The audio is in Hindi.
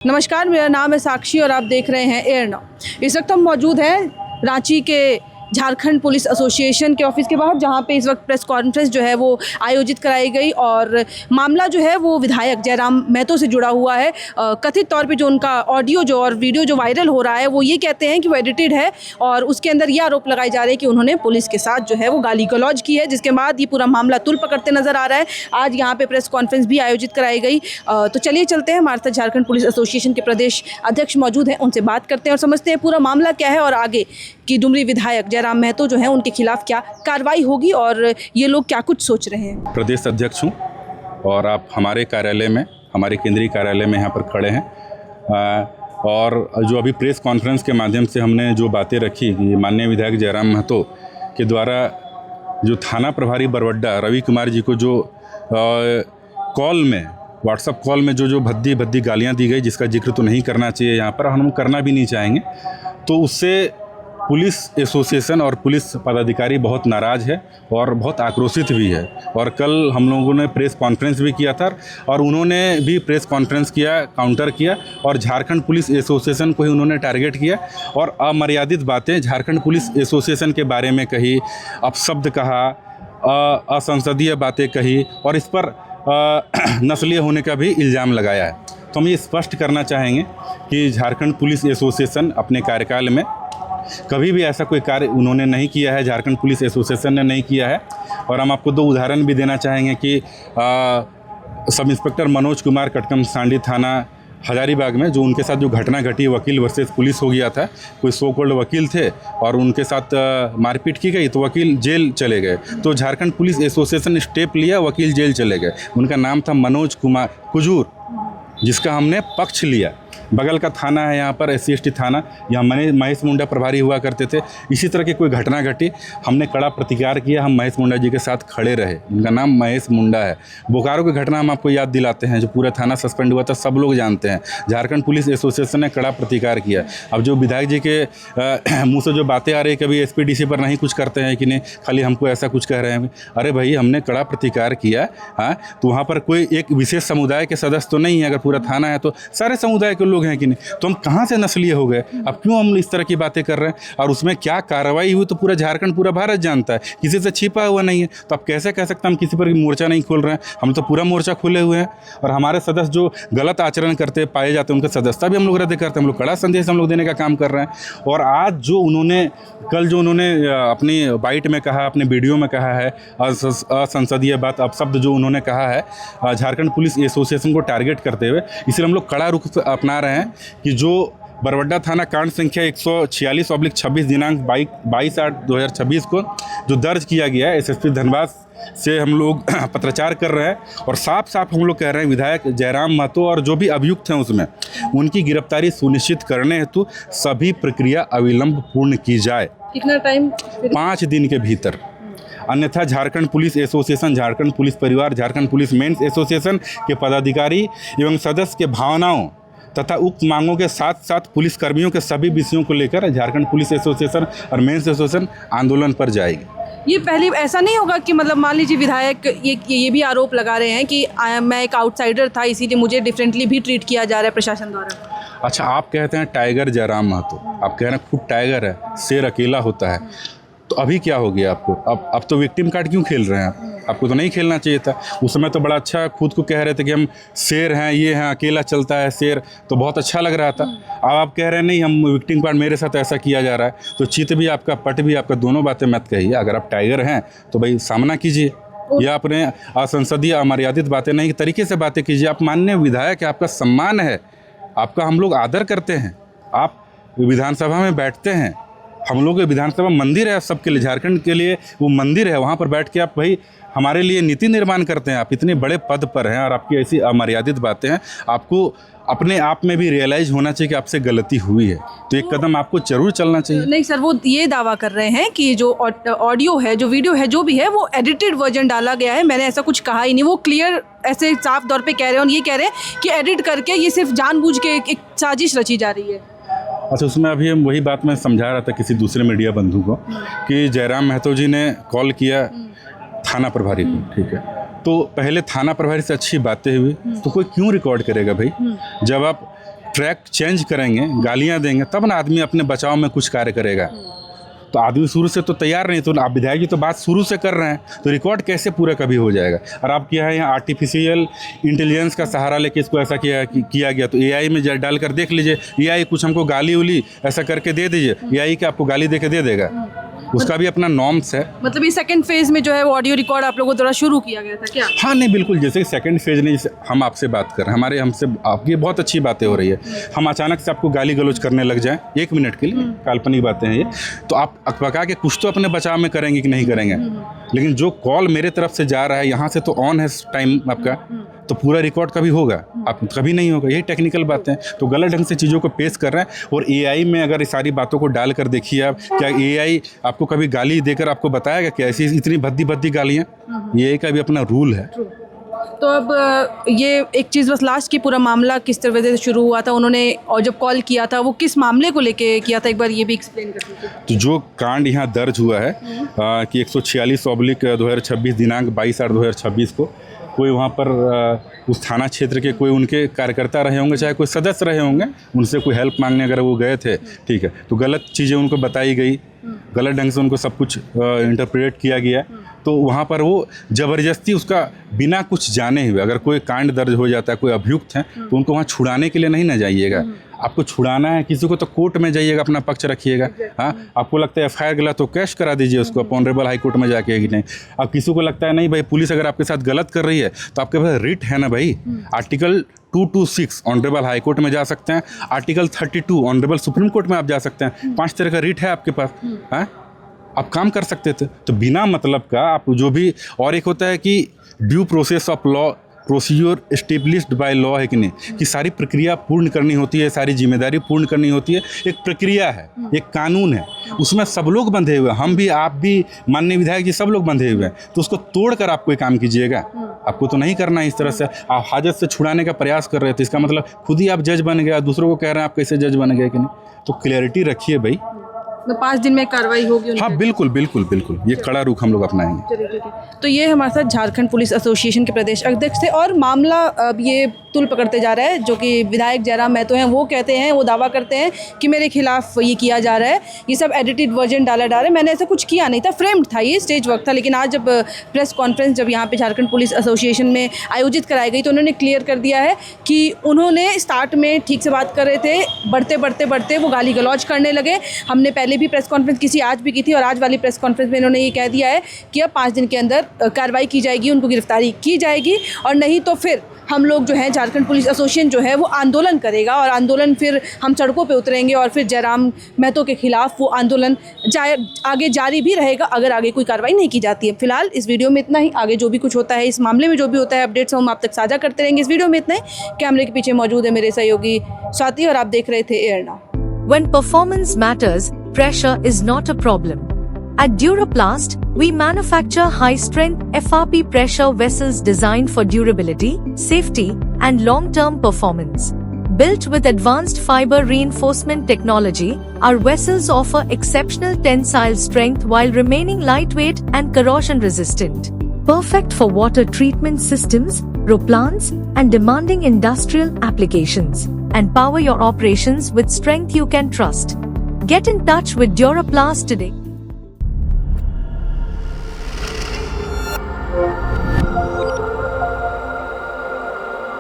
नमस्कार, मेरा नाम है साक्षी और आप देख रहे हैं एयर नाउ। इस वक्त हम मौजूद हैं रांची के झारखंड पुलिस एसोसिएशन के ऑफिस के बाहर, जहां पे इस वक्त प्रेस कॉन्फ्रेंस जो है वो आयोजित कराई गई और मामला जो है वो विधायक जयराम महतो से जुड़ा हुआ है। कथित तौर पे जो उनका ऑडियो जो और वीडियो जो वायरल हो रहा है वो ये कहते हैं कि वो एडिटेड है और उसके अंदर ये आरोप लगाए जा रहे हैं कि उन्होंने पुलिस के साथ जो है वो गाली गलौज की है, जिसके बाद ये पूरा मामला तुल पकड़ते नजर आ रहा है। आज यहाँ पे प्रेस कॉन्फ्रेंस भी आयोजित कराई गई। तो चलिए चलते हैं, हमारे साथ झारखंड पुलिस एसोसिएशन के प्रदेश अध्यक्ष मौजूद हैं, उनसे बात करते हैं और समझते हैं पूरा मामला क्या है और आगे की डुमरी विधायक जयराम महतो जो है उनके खिलाफ क्या कार्रवाई होगी और ये लोग क्या कुछ सोच रहे हैं। प्रदेश अध्यक्ष हूँ और आप हमारे कार्यालय में, हमारे केंद्रीय कार्यालय में यहाँ पर खड़े हैं और जो अभी प्रेस कॉन्फ्रेंस के माध्यम से हमने जो बातें रखी कि माननीय विधायक जयराम महतो के द्वारा जो थाना प्रभारी बरवड्डा रवि कुमार जी को जो कॉल में, व्हाट्सएप कॉल में जो भद्दी भद्दी गालियाँ दी गई, जिसका जिक्र तो नहीं करना चाहिए यहाँ पर, हम करना भी नहीं चाहेंगे, तो उससे पुलिस एसोसिएशन और पुलिस पदाधिकारी बहुत नाराज़ है और बहुत आक्रोशित भी है। और कल हम लोगों ने प्रेस कॉन्फ्रेंस भी किया था और उन्होंने भी प्रेस कॉन्फ्रेंस किया, काउंटर किया और झारखंड पुलिस एसोसिएशन को ही उन्होंने टारगेट किया और अमर्यादित बातें झारखंड पुलिस एसोसिएशन के बारे में कही, अपशब्द कहा, असंसदीय बातें कही और इस पर नस्लीय होने का भी इल्ज़ाम लगाया है। तो हम ये स्पष्ट करना चाहेंगे कि झारखंड पुलिस एसोसिएशन अपने कार्यकाल में कभी भी ऐसा कोई कार्य उन्होंने नहीं किया है, झारखंड पुलिस एसोसिएशन ने नहीं किया है। और हम आपको दो उदाहरण भी देना चाहेंगे कि सब इंस्पेक्टर मनोज कुमार कटकम सांडी थाना हजारीबाग में जो उनके साथ जो घटना घटी, वकील वर्सेस पुलिस हो गया था, कोई सो कॉल्ड वकील थे और उनके साथ मारपीट की गई तो वकील जेल चले गए। तो झारखंड पुलिस एसोसिएशन ने स्टेप लिया, वकील जेल चले गए। उनका नाम था मनोज कुमार कुजूर, जिसका हमने पक्ष लिया। बगल का थाना है यहाँ पर SC/ST थाना, यहाँ महेश मुंडा प्रभारी हुआ करते थे। इसी तरह की कोई घटना घटी, हमने कड़ा प्रतिकार किया, हम महेश मुंडा जी के साथ खड़े रहे। उनका नाम महेश मुंडा है। बोकारो की घटना हम आपको याद दिलाते हैं, जो पूरा थाना सस्पेंड हुआ था, सब लोग जानते हैं। झारखंड पुलिस एसोसिएशन ने कड़ा प्रतिकार किया। अब जो विधायक जी के मुँह से जो बातें आ रही है, कभी SPDC पर नहीं कुछ करते हैं कि नहीं, खाली हमको ऐसा कुछ कह रहे हैं। अरे भाई, हमने कड़ा प्रतिकार किया, हाँ, तो वहाँ पर कोई एक विशेष समुदाय के सदस्य तो नहीं है। अगर पूरा थाना है तो सारे समुदाय के लोग हैं कि नहीं, तो हम कहाँ से नस्लीय हो गए? अब क्यों हम इस तरह की बातें कर रहे हैं? और उसमें क्या कार्रवाई हुई तो पूरा झारखंड, पूरा भारत जानता है, किसी से छिपा हुआ नहीं है। तो आप कैसे कह सकते हैं हम किसी पर मोर्चा नहीं खोल रहे हैं? हम तो पूरा मोर्चा खोले हुए हैं और हमारे सदस्य जो गलत आचरण करते पाए जाते हैं उनका सदस्यता भी हम लोग रद्द करते हैं। हम लोग कड़ा संदेश हम लोग देने का काम कर रहे हैं। और आज जो उन्होंने कल जो उन्होंने अपनी बाइट में कहा, अपने वीडियो में कहा है, असंसदीय बात, अपशब्द जो उन्होंने कहा है झारखंड पुलिस एसोसिएशन को टारगेट करते हुए, इसलिए हम लोग कड़ा रुख अपना रहे हैं कि जो बरवड्डा थाना कांड संख्या 146/26 दिनांक 22/8/2026 को जो दर्ज किया गया है, SSP धनबाद से हम लोग पत्राचार कर रहे हैं और साफ साफ हम लोग कह रहे हैं विधायक जयराम महतो और जो भी अभियुक्त हैं उसमें उनकी गिरफ्तारी सुनिश्चित करने हेतु सभी प्रक्रिया अविलंब पूर्ण की जाए। कितना टाइम? 5 दिन के भीतर, अन्यथा Jharkhand police association, Jharkhand police परिवार, झारखंड पुलिस मेंस एसोसिएशन के पदाधिकारी एवं सदस्य के भावनाओं तथा उक्त मांगों के साथ साथ पुलिस कर्मियों के सभी विषयों को लेकर झारखंड पुलिस एसोसिएशन और मेंस एसोसिएशन आंदोलन पर जाएगी। ये पहले ऐसा नहीं होगा कि मतलब मान लीजिए विधायक ये भी आरोप लगा रहे हैं कि मैं एक आउटसाइडर था, इसीलिए मुझे डिफरेंटली भी ट्रीट किया जा रहा है प्रशासन द्वारा। अच्छा, आप कहते हैं टाइगर जयराम महतो, आप कह रहे हैं खुद टाइगर है, शेर अकेला होता है, तो अभी क्या हो गया आपको? अब तो विक्टिम कार्ड क्यों खेल रहे हैं? आपको तो नहीं खेलना चाहिए था। उस समय तो बड़ा अच्छा खुद को कह रहे थे कि हम शेर हैं, ये हैं, अकेला चलता है शेर, तो बहुत अच्छा लग रहा था। अब आप कह रहे हैं नहीं, हम विक्टिम कार्ड, मेरे साथ ऐसा किया जा रहा है। तो चित भी आपका, पट भी आपका, दोनों बातें मत कहिए। अगर आप टाइगर हैं तो भाई सामना कीजिए, या अपने असंसदीय अमर्यादित बातें नहीं, तरीके से बातें कीजिए। आप माननीय विधायक है, आपका सम्मान है, आपका हम लोग आदर करते हैं। आप विधानसभा में बैठते हैं, हम लोग विधानसभा मंदिर है सबके लिए, झारखंड के लिए वो मंदिर है, वहाँ पर बैठ के आप भाई हमारे लिए नीति निर्माण करते हैं। आप इतने बड़े पद पर हैं और आपकी ऐसी अमर्यादित बातें हैं, आपको अपने आप में भी रियलाइज़ होना चाहिए कि आपसे गलती हुई है, तो एक कदम आपको जरूर चलना चाहिए। नहीं सर, वो ये दावा कर रहे हैं कि जो ऑडियो है, जो वीडियो है, जो भी है, वो एडिटेड वर्जन डाला गया है। मैंने ऐसा कुछ कहा ही नहीं। वो क्लियर ऐसे साफ तौर पे कह रहे हैं और ये कह रहे हैं कि एडिट करके ये सिर्फ जानबूझ के एक साजिश रची जा रही है। अच्छा, उसमें अभी हम वही बात मैं समझा रहा था किसी दूसरे मीडिया बंधु को कि जयराम महतो जी ने कॉल किया थाना प्रभारी को, ठीक है, तो पहले थाना प्रभारी से अच्छी बातें हुई, तो कोई क्यों रिकॉर्ड करेगा भाई? जब आप ट्रैक चेंज करेंगे, गालियां देंगे, तब ना आदमी अपने बचाव में कुछ कार्य करेगा। तो आदमी शुरू से तो तैयार नहीं, तो आप विधायक जी तो बात शुरू से कर रहे हैं, तो रिकॉर्ड कैसे पूरा कभी हो जाएगा। और आप क्या है यहाँ आर्टिफिशियल इंटेलिजेंस का सहारा लेके इसको ऐसा किया गया। तो एआई में डाल कर देख लीजिए, एआई कुछ हमको गाली उली ऐसा करके दे दीजिए, एआई क्या आपको गाली दे के दे देगा, उसका भी अपना नॉर्म्स है। मतलब ये सेकंड फेज में जो है वो ऑडियो रिकॉर्ड आप लोगों द्वारा शुरू किया गया था क्या? हाँ नहीं बिल्कुल, जैसे सेकंड फेज नहीं, जैसे हम आपसे बात कर रहे हैं, हमसे आपकी बहुत अच्छी बातें हो रही है, हम अचानक से आपको गाली गलौज करने लग जाएं 1 मिनट के लिए, काल्पनिक बातें हैं ये, तो आप अकबका के कुछ तो अपने बचाव में करेंगे कि नहीं करेंगे। लेकिन जो कॉल मेरे तरफ से जा रहा है यहाँ से तो ऑन है टाइम आपका, तो पूरा रिकॉर्ड कभी होगा, आप कभी नहीं होगा। यही टेक्निकल बातें हैं, तो गलत ढंग से चीज़ों को पेश कर रहे हैं। और एआई में अगर इस सारी बातों को डाल कर देखिए आप, क्या एआई आपको कभी गाली देकर आपको बताएगा कि ऐसी इतनी भद्दी भद्दी गालियाँ? एआई का भी अपना रूल है। तो अब ये एक चीज़ बस लास्ट की, पूरा मामला किस तरह से शुरू हुआ था, उन्होंने और जब कॉल किया था वो किस मामले को लेके किया था, एक बार ये भी एक्सप्लेन कर दीजिए। तो जो कांड यहाँ दर्ज हुआ है कि 146/2026 दिनांक 22/8/2026 को कोई वहाँ पर उस थाना क्षेत्र के कोई उनके कार्यकर्ता रहे होंगे, चाहे कोई सदस्य रहे होंगे, उनसे कोई हेल्प मांगने अगर वो गए थे, ठीक है, तो गलत चीज़ें उनको बताई गई, गलत ढंग से उनको सब कुछ इंटरप्रेट किया गया। तो वहाँ पर वो ज़बरदस्ती उसका बिना कुछ जाने हुए अगर कोई कांड दर्ज हो जाता है, कोई अभियुक्त हैं, तो उनको वहाँ छुड़ाने के लिए नहीं ना जाइएगा। आपको छुड़ाना है किसी को तो कोर्ट में जाइएगा, अपना पक्ष रखिएगा। हाँ, आपको लगता है एफआईआर गलत तो कैश करा दीजिए उसको ऑनरेबल हाई कोर्ट में जाके कि नहीं। अब किसी को लगता है नहीं भाई पुलिस अगर आपके साथ गलत कर रही है तो आपके पास रिट है ना भाई, आर्टिकल 226 ऑनरेबल हाई कोर्ट में जा सकते हैं, आर्टिकल 32 ऑनरेबल सुप्रीम कोर्ट में आप जा सकते हैं, 5 तरह का रिट है आपके पास। हाँ, आप काम कर सकते थे। तो बिना मतलब का आप जो भी, और एक होता है कि due process of law procedure established by law है कि नहीं, कि सारी प्रक्रिया पूर्ण करनी होती है, सारी जिम्मेदारी पूर्ण करनी होती है। एक प्रक्रिया है, एक कानून है, उसमें सब लोग बंधे हुए हैं, हम भी, आप भी, माननीय विधायक जी, सब लोग बंधे हुए हैं। तो उसको तोड़कर आप कोई काम कीजिएगा, आपको तो नहीं करना है इस तरह से। आप हाजत से छुड़ाने का प्रयास कर रहे थे, इसका मतलब खुद ही आप जज बन गए, दूसरों को कह रहे हैं आप कैसे जज बन गए कि नहीं। तो क्लैरिटी रखिए भाई। तो 5 दिन में कार्रवाई होगी? हाँ बिल्कुल बिल्कुल बिल्कुल, ये कड़ा रुख हम लोग अपनाएंगे। चलिए। तो ये हमारे साथ झारखंड पुलिस एसोसिएशन के प्रदेश अध्यक्ष थे। और मामला अब ये तुल पकड़ते जा रहा है, जो कि विधायक जयराम महतो हैं वो कहते हैं, वो दावा करते हैं कि मेरे खिलाफ ये किया जा रहा है, ये सब एडिटेड वर्जन डाला जा रहा है, मैंने ऐसा कुछ किया नहीं था, फ्रेम्ड था, ये स्टेज वर्क था। लेकिन आज जब प्रेस कॉन्फ्रेंस जब यहाँ पे झारखंड पुलिस एसोसिएशन में आयोजित कराई गई तो उन्होंने क्लियर कर दिया है कि उन्होंने स्टार्ट में ठीक से बात कर रहे थे, बढ़ते वो गाली गलौज करने लगे। हमने पहले भी प्रेस कॉन्फ्रेंस किसी आज भी की थी, और आज वाली प्रेस कॉन्फ्रेंस में इन्होंने ये कह दिया है कि अब 5 दिन के अंदर कार्रवाई की जाएगी, उनको गिरफ्तारी की जाएगी, और नहीं तो फिर हम लोग जो है झारखंड पुलिस एसोसिएशन जो है वो आंदोलन करेगा। और आंदोलन फिर हम सड़कों पे उतरेंगे, और फिर जयराम महतो के खिलाफ वो आंदोलन आगे जारी भी रहेगा अगर आगे कोई कार्रवाई नहीं की जाती है। फिलहाल इस वीडियो में इतना ही। आगे जो भी कुछ होता है इस मामले में, जो भी होता है अपडेट्स हम आप तक साझा करते रहेंगे। इस वीडियो में इतना ही। कैमरे के पीछे मौजूद है मेरे सहयोगी स्वाति, और आप देख रहे थे air now. When performance matters, pressure is not a problem. At Duraplast, we manufacture high-strength FRP pressure vessels designed for durability, safety, and long-term performance. Built with advanced fiber reinforcement technology, our vessels offer exceptional tensile strength while remaining lightweight and corrosion-resistant. Perfect for water treatment systems, roplants, and demanding industrial applications. And power your operations with strength you can trust. Get in touch with Duraplast today.